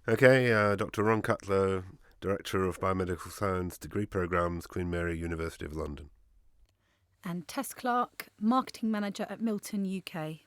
Okay, Dr. Ron Cutler, Director of Biomedical Science Degree Programmes, Queen Mary, University of London. And Tess Clarke, Marketing Manager at Milton, UK.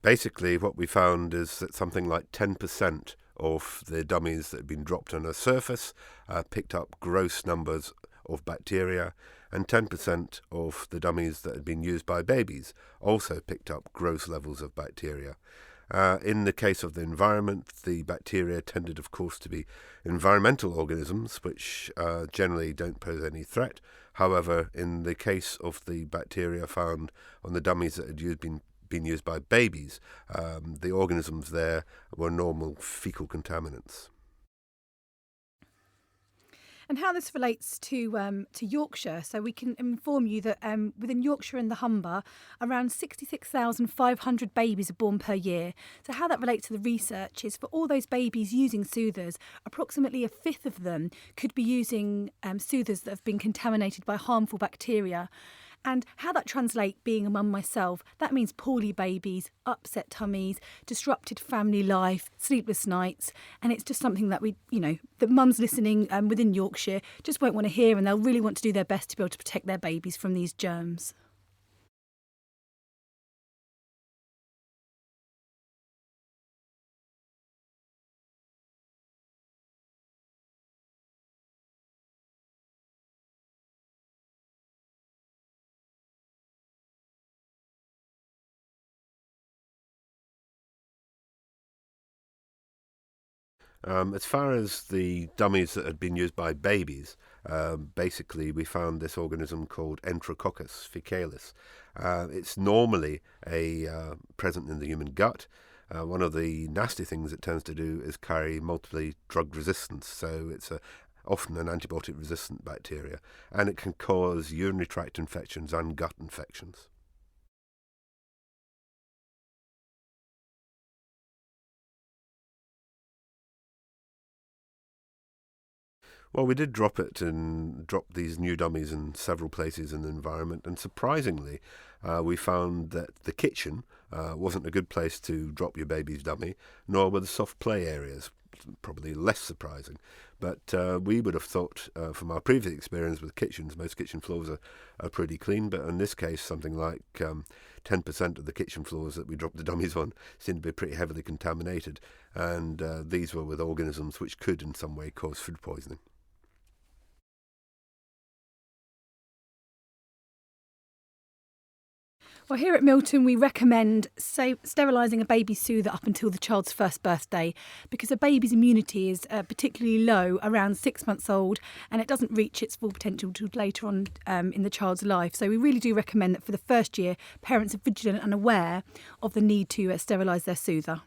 Basically, what we found is that something like 10% of the dummies that had been dropped on a surface picked up gross numbers of bacteria, and 10% of the dummies that had been used by babies also picked up gross levels of bacteria. In the case of the environment, the bacteria tended, of course, to be environmental organisms, which generally don't pose any threat. However, in the case of the bacteria found on the dummies that had been used by babies, the organisms there were normal fecal contaminants. And how this relates to Yorkshire, so we can inform you that within Yorkshire and the Humber, around 66,500 babies are born per year. So how that relates to the research is for all those babies using soothers, approximately a fifth of them could be using soothers that have been contaminated by harmful bacteria. And how that translates, being a mum myself, that means poorly babies, upset tummies, disrupted family life, sleepless nights. And it's just something that that mums listening within Yorkshire just won't want to hear, and they'll really want to do their best to be able to protect their babies from these germs. As far as the dummies that had been used by babies, basically we found this organism called Enterococcus faecalis. It's normally present in the human gut. One of the nasty things it tends to do is carry multiple drug resistance, so it's often an antibiotic-resistant bacteria, and it can cause urinary tract infections and gut infections. Well, we did drop these new dummies in several places in the environment, and surprisingly, we found that the kitchen wasn't a good place to drop your baby's dummy, nor were the soft play areas. Probably less surprising. But we would have thought, from our previous experience with kitchens, most kitchen floors are pretty clean, but in this case, something like 10% of the kitchen floors that we dropped the dummies on seem to be pretty heavily contaminated, and these were with organisms which could in some way cause food poisoning. Well, here at Milton, we recommend sterilising a baby soother up until the child's first birthday, because a baby's immunity is particularly low around 6 months old, and it doesn't reach its full potential until later on in the child's life. So we really do recommend that for the first year, parents are vigilant and aware of the need to sterilise their soother.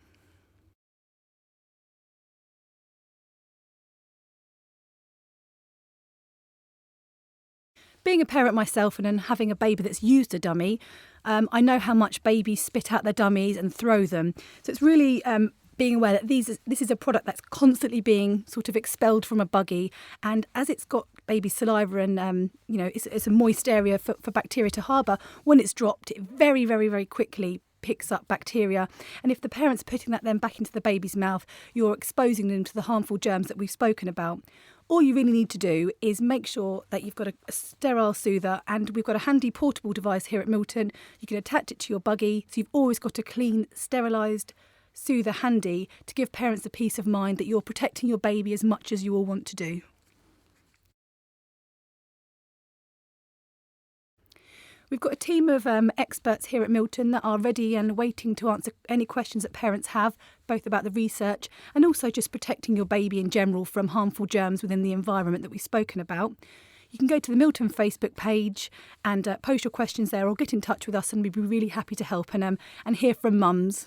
Being a parent myself and having a baby that's used a dummy, I know how much babies spit out their dummies and throw them. So it's really being aware that this is a product that's constantly being sort of expelled from a buggy, and as it's got baby saliva and it's a moist area for bacteria to harbour, when it's dropped, it very, very, very quickly picks up bacteria, and if the parents are putting that then back into the baby's mouth, you're exposing them to the harmful germs that we've spoken about. All you really need to do is make sure that you've got a sterile soother, and we've got a handy portable device here at Milton. You can attach it to your buggy, so you've always got a clean, sterilised soother handy to give parents the peace of mind that you're protecting your baby as much as you all want to do. We've got a team of experts here at Milton that are ready and waiting to answer any questions that parents have, both about the research and also just protecting your baby in general from harmful germs within the environment that we've spoken about. You can go to the Milton Facebook page and post your questions there, or get in touch with us, and we'd be really happy to help and hear from mums.